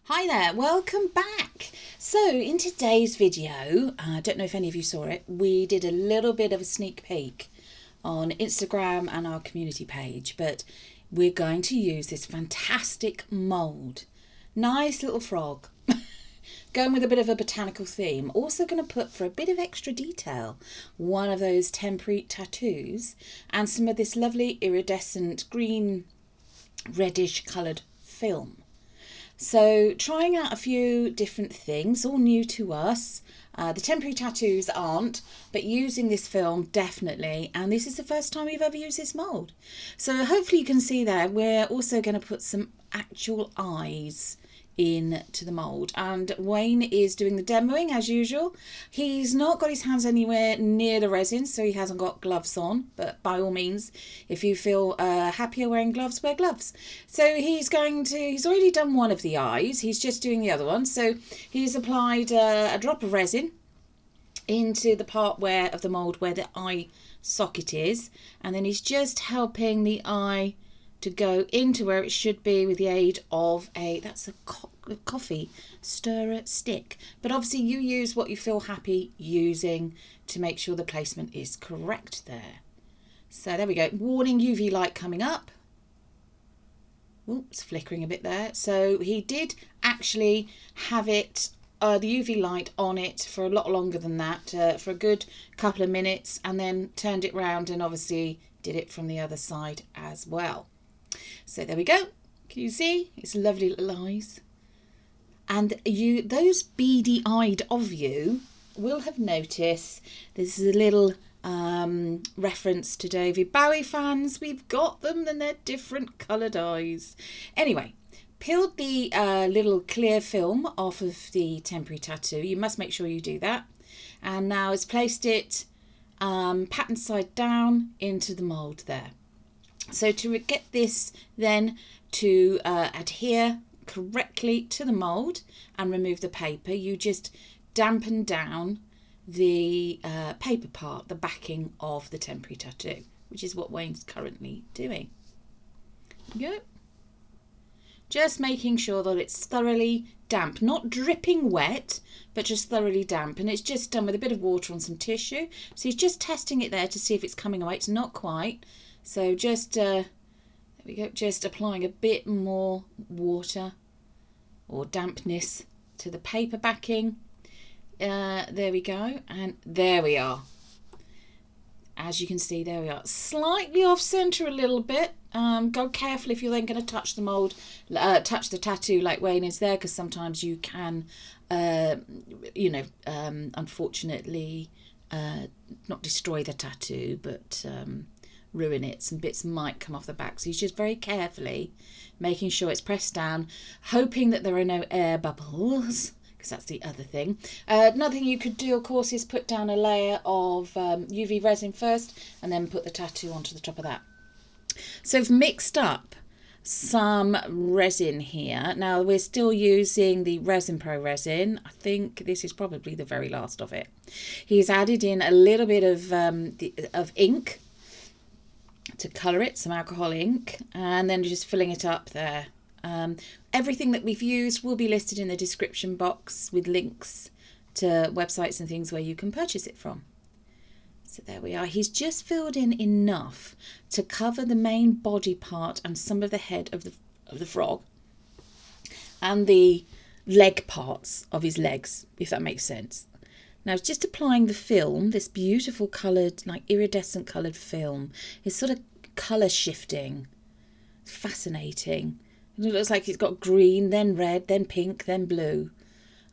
Hi there, welcome back. So in today's video, I don't know if any of you saw it, we did a little bit of a sneak peek on Instagram and our community page, but we're going to use this fantastic mould. Nice little frog. Going with a bit of a botanical theme. Also going to put, for a bit of extra detail, one of those temporary tattoos and some of this lovely iridescent green reddish coloured film. So trying out a few different things, all new to us. The temporary tattoos aren't, but using this film definitely. And this is the first time we've ever used this mould. So hopefully you can see there, we're also going to put some actual eyes into the mould, and Wayne is doing the demoing as usual. He's not got his hands anywhere near the resin, so he hasn't got gloves on, but by all means, if you feel happier wearing gloves, wear gloves. So he's already done one of the eyes, he's just doing the other one. So he's applied a drop of resin into the part of the mould where the eye socket is, and then he's just helping the eye to go into where it should be with the aid of a coffee stirrer stick. But obviously you use what you feel happy using to make sure the placement is correct there. So there we go. Warning, UV light coming up. Oops, flickering a bit there. So he did actually have it, the UV light on it for a lot longer than that, for a good couple of minutes, and then turned it round and obviously did it from the other side as well. So there we go. Can you see? It's lovely little eyes. And those beady-eyed of you will have noticed there's a little reference to David Bowie fans. We've got them and they're different coloured eyes. Anyway, peeled the little clear film off of the temporary tattoo. You must make sure you do that. And now it's placed it pattern side down into the mould there. So to get this then to adhere correctly to the mould and remove the paper, you just dampen down the paper part, the backing of the temporary tattoo, which is what Wayne's currently doing. There you go. Just making sure that it's thoroughly damp, not dripping wet, but just thoroughly damp. And it's just done with a bit of water on some tissue. So he's just testing it there to see if it's coming away. It's not quite. So just, there we go, just applying a bit more water or dampness to the paper backing. There we go, and there we are. As you can see, there we are. Slightly off centre a little bit. Go careful if you're then going to touch the mould, touch the tattoo like Wayne is there, because sometimes you can, unfortunately, not destroy the tattoo, but ruin it. Some bits might come off the back, so he's just very carefully making sure it's pressed down, hoping that there are no air bubbles, because that's the other thing. Another thing you could do, of course, is put down a layer of UV resin first and then put the tattoo onto the top of that. So I've mixed up some resin here. Now we're still using the Resin Pro resin. I think this is probably the very last of it. He's added in a little bit of ink to colour it, some alcohol ink, and then just filling it up there. Everything that we've used will be listed in the description box with links to websites and things where you can purchase it from. So there we are. He's just filled in enough to cover the main body part and some of the head of the frog and the leg parts of his legs, if that makes sense. Now, just applying the film, this beautiful coloured, like iridescent coloured film, is sort of colour shifting. It's fascinating. It looks like it's got green, then red, then pink, then blue.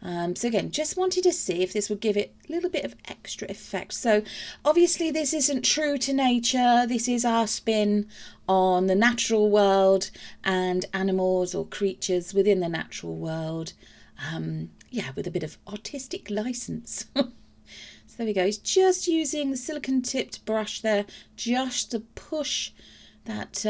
So again, just wanted to see if this would give it a little bit of extra effect. So obviously this isn't true to nature. This is our spin on the natural world and animals or creatures within the natural world. With a bit of artistic license. So there we go. He's just using the silicone tipped brush there just to push that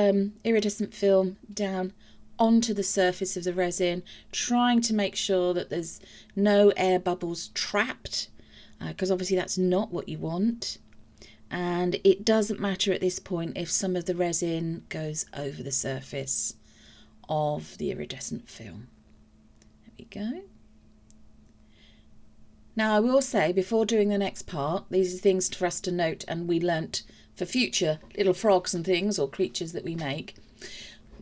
iridescent film down onto the surface of the resin, trying to make sure that there's no air bubbles trapped, because obviously that's not what you want. And it doesn't matter at this point if some of the resin goes over the surface of the iridescent film. we go. Now I will say, before doing the next part, these are things for us to note and we learnt for future little frogs and things or creatures that we make.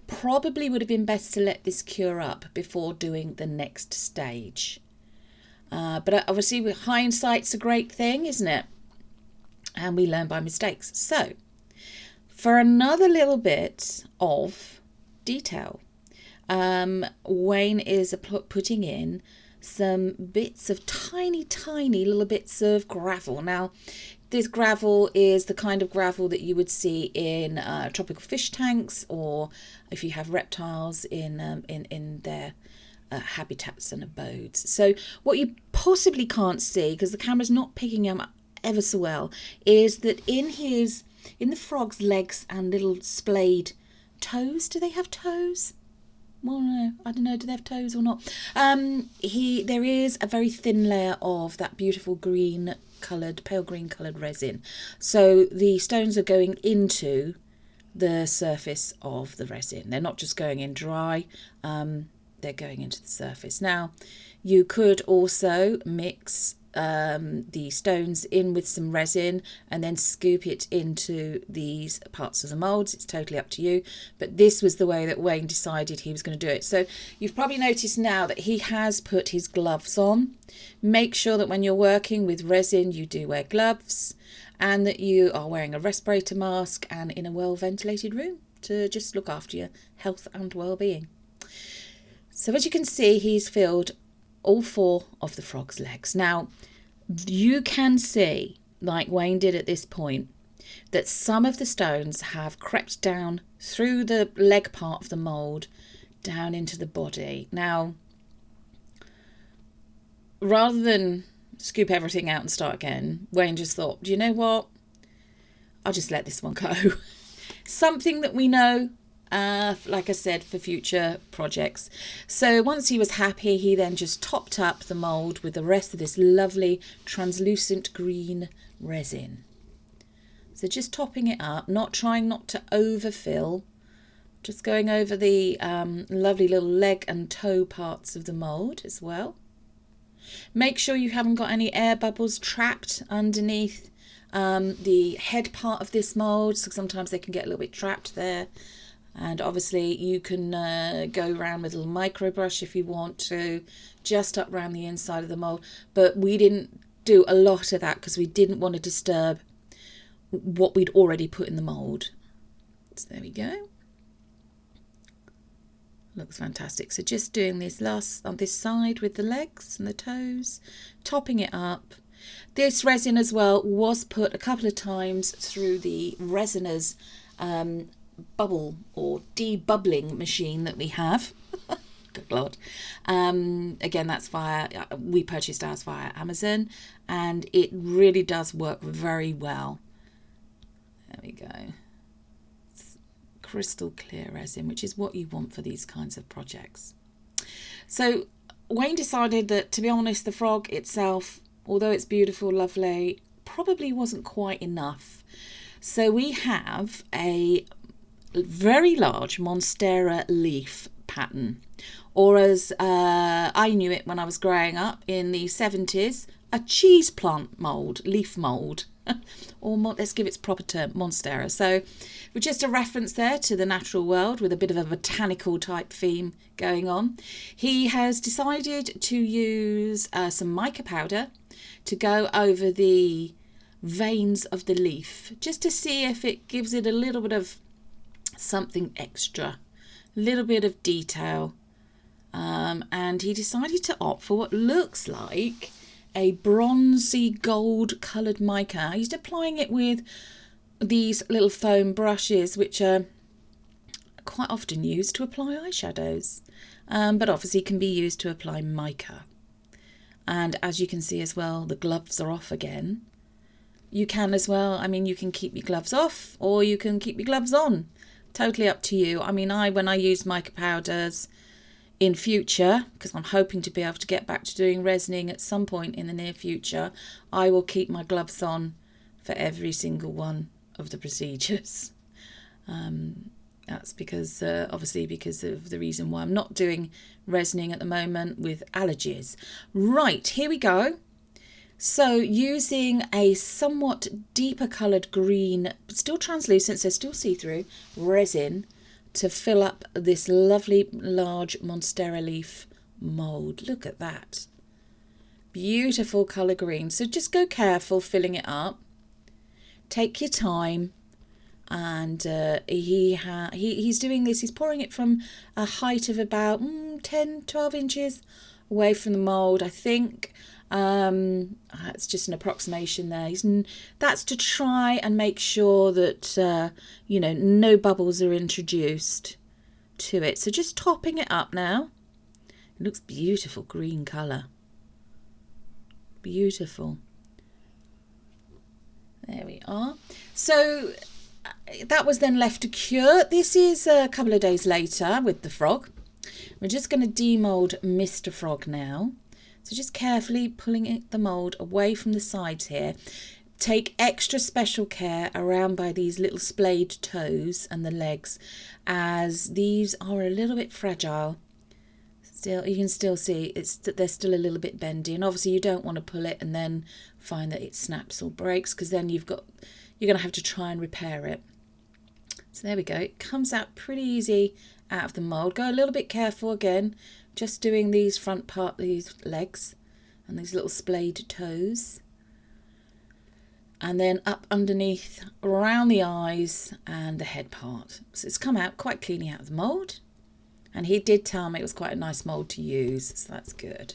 Probably would have been best to let this cure up before doing the next stage. But obviously hindsight's a great thing, isn't it? And we learn by mistakes. So for another little bit of detail, Wayne is putting in some bits of tiny little bits of gravel. Now this gravel is the kind of gravel that you would see in tropical fish tanks, or if you have reptiles in their habitats and abodes. So what you possibly can't see, because the camera's not picking them up ever so well, is that in the frog's legs and little splayed toes. Do they have toes? Well, no, I don't know. Do they have toes or not? There is a very thin layer of that beautiful pale green coloured resin. So the stones are going into the surface of the resin. They're not just going in dry. They're going into the surface. Now, you could also mix the stones in with some resin and then scoop it into these parts of the moulds. It's totally up to you, but this was the way that Wayne decided he was going to do it. So you've probably noticed now that he has put his gloves on. Make sure that when you're working with resin you do wear gloves, and that you are wearing a respirator mask and in a well ventilated room to just look after your health and well-being. So as you can see, he's filled all 4 of the frog's legs. Now, you can see, like Wayne did at this point, that some of the stones have crept down through the leg part of the mould down into the body. Now, rather than scoop everything out and start again, Wayne just thought, do you know what? I'll just let this one go. Something that we know, like I said, for future projects. So once he was happy, he then just topped up the mould with the rest of this lovely translucent green resin. So just topping it up, trying not to overfill, just going over the lovely little leg and toe parts of the mould as well. Make sure you haven't got any air bubbles trapped underneath the head part of this mould, so sometimes they can get a little bit trapped there. And obviously you can go around with a little micro brush if you want to, just up around the inside of the mould. But we didn't do a lot of that because we didn't want to disturb what we'd already put in the mould. So there we go. Looks fantastic. So just doing this last on this side with the legs and the toes, topping it up. This resin as well was put a couple of times through the Resiner's bubble or debubbling machine that we have. Good Lord. Again, that's we purchased ours via Amazon, and it really does work very well. There we go. It's crystal clear resin, which is what you want for these kinds of projects. So Wayne decided that, to be honest, the frog itself, although it's beautiful, lovely, probably wasn't quite enough. So we have a very large Monstera leaf pattern, or as I knew it when I was growing up in the 70s, a cheese plant mould, leaf mould, or let's give its proper term, Monstera. So with just a reference there to the natural world with a bit of a botanical type theme going on. He has decided to use some mica powder to go over the veins of the leaf, just to see if it gives it a little bit of something extra, a little bit of detail, and he decided to opt for what looks like a bronzy gold coloured mica. He's applying it with these little foam brushes, which are quite often used to apply eyeshadows, but obviously can be used to apply mica. And as you can see as well, the gloves are off again. You can as well, I mean, you can keep your gloves off or you can keep your gloves on. Totally up to you. I mean, when I use mica powders in future, because I'm hoping to be able to get back to doing resining at some point in the near future, I will keep my gloves on for every single one of the procedures. That's because obviously because of the reason why I'm not doing resining at the moment with allergies. Right, here we go. So using a somewhat deeper coloured green, but still translucent, so still see-through, resin to fill up this lovely large monstera leaf mould. Look at that. Beautiful colour green. So just go careful filling it up. Take your time. And he's doing this, he's pouring it from a height of about 10-12 inches away from the mould, I think. It's just an approximation there. That's to try and make sure that you know, no bubbles are introduced to it. So just topping it up now. It looks beautiful green colour. Beautiful. There we are. So that was then left to cure. This is a couple of days later with the frog. We're just going to demould Mr. Frog now. So just carefully pulling the mould away from the sides here. Take extra special care around by these little splayed toes and the legs, as these are a little bit fragile. Still, you can still see they're still a little bit bendy, and obviously you don't want to pull it and then find that it snaps or breaks, because then you're going to have to try and repair it. So there we go. It comes out pretty easy out of the mould. Go a little bit careful again, just doing these these legs and these little splayed toes. And then up underneath, around the eyes and the head part. So it's come out quite cleanly out of the mould. And he did tell me it was quite a nice mould to use, so that's good.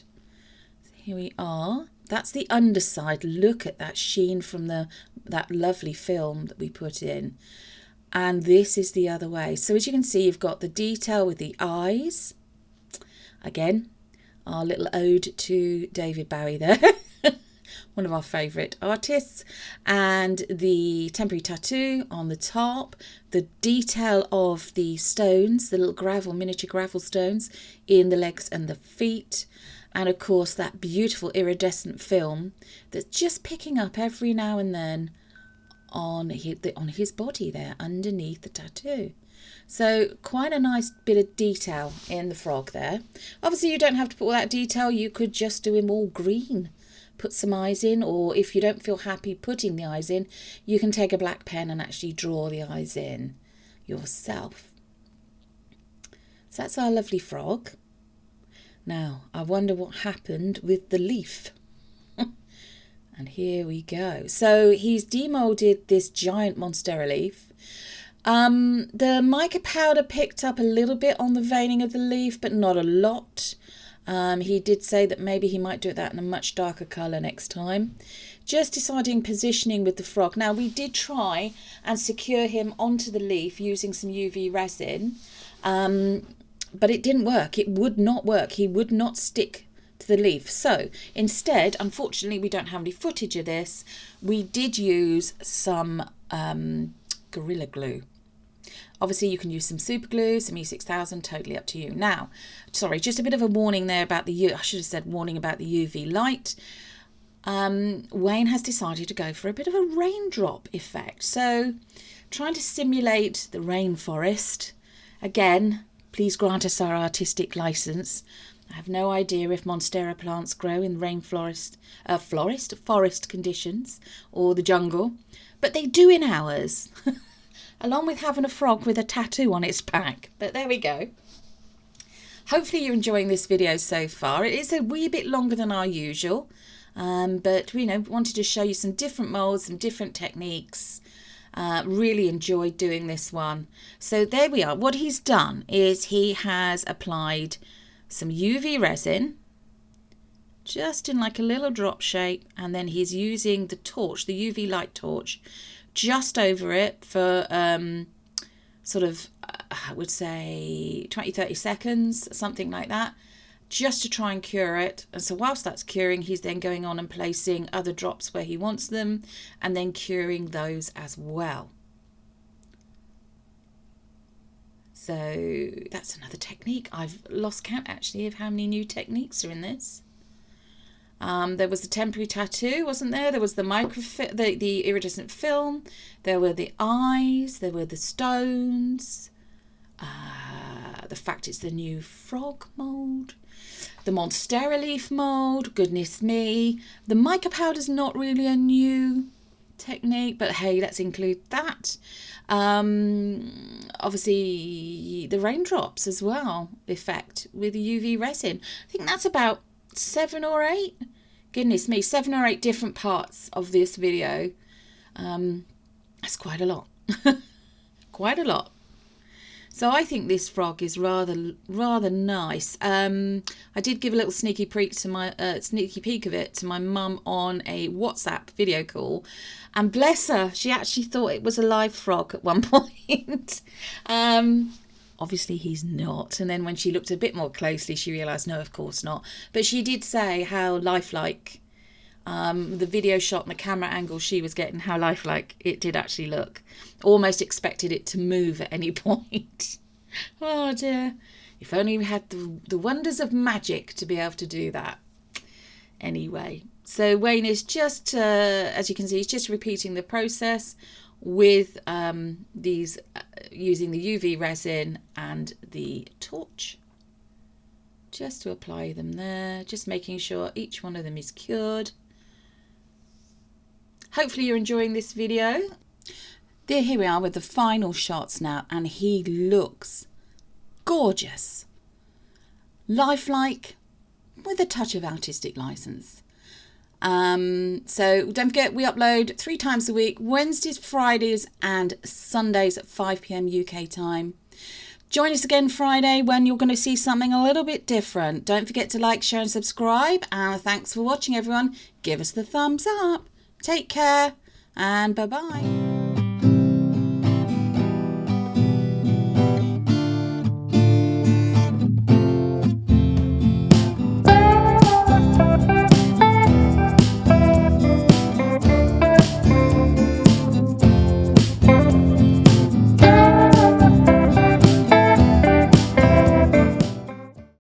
So here we are. That's the underside. Look at that sheen from that lovely film that we put in. And this is the other way. So as you can see, you've got the detail with the eyes. Again, our little ode to David Bowie there. One of our favourite artists. And the temporary tattoo on the top. The detail of the stones, the little miniature gravel stones in the legs and the feet. And of course that beautiful iridescent film that's just picking up every now and then on his body there underneath the tattoo. So quite a nice bit of detail in the frog there. Obviously you don't have to put all that detail. You could just do him all green. Put some eyes in, or if you don't feel happy putting the eyes in, you can take a black pen and actually draw the eyes in yourself. So that's our lovely frog. Now, I wonder what happened with the leaf. And here we go. So he's demoulded this giant monstera leaf. The mica powder picked up a little bit on the veining of the leaf, but not a lot. He did say that maybe he might do that in a much darker colour next time. Just deciding positioning with the frog. Now, we did try and secure him onto the leaf using some UV resin, but it didn't work. It would not work. He would not stick to the leaf. So instead, unfortunately, we don't have any footage of this. We did use some Gorilla Glue. Obviously, you can use some super glue, some E6000, totally up to you. Now, sorry, just a bit of a warning there about I should have said warning about the UV light. Wayne has decided to go for a bit of a raindrop effect. So, trying to simulate the rainforest. Again, please grant us our artistic license. I have no idea if monstera plants grow in rainforest, forest conditions or the jungle, but they do in ours. Along with having a frog with a tattoo on its back. But there we go. Hopefully you're enjoying this video so far. It is a wee bit longer than our usual, but wanted to show you some different moulds and different techniques. Really enjoyed doing this one. So there we are. What he's done is he has applied some UV resin, just in like a little drop shape, and then he's using the torch, the UV light torch, just over it for I would say 20-30 seconds, something like that, just to try and cure it. And so whilst that's curing, he's then going on and placing other drops where he wants them and then curing those as well. So that's another technique. I've lost count actually of how many new techniques are in this. There was the temporary tattoo, wasn't there? There was the the iridescent film. There were the eyes. There were the stones. The fact it's the new frog mould, the Monstera leaf mould, goodness me. The mica powder's not really a new technique, but hey, let's include that. Obviously the raindrops as well effect with the UV resin. I think that's about 7 or 8. Goodness me, 7 or 8 different parts of this video. That's quite a lot. Quite a lot. So I think this frog is rather nice. I did give a little sneaky peek of it to my mum on a WhatsApp video call, and bless her, she actually thought it was a live frog at one point. Obviously he's not, and then when she looked a bit more closely, she realised no, of course not. But she did say how lifelike the video shot and the camera angle she was getting, how lifelike it did actually look. Almost expected it to move at any point. Oh dear. If only we had the wonders of magic to be able to do that. Anyway, so Wayne is just, as you can see, he's just repeating the process with these, using the UV resin and the torch. Just to apply them there, just making sure each one of them is cured. Hopefully you're enjoying this video. Here we are with the final shots now, and he looks gorgeous. Lifelike with a touch of artistic license. So don't forget, we upload 3 times a week, Wednesdays, Fridays and Sundays at 5 PM UK time. Join us again Friday when you're going to see something a little bit different. Don't forget to like, share and subscribe, and thanks for watching everyone. Give us the thumbs up. Take care and bye-bye.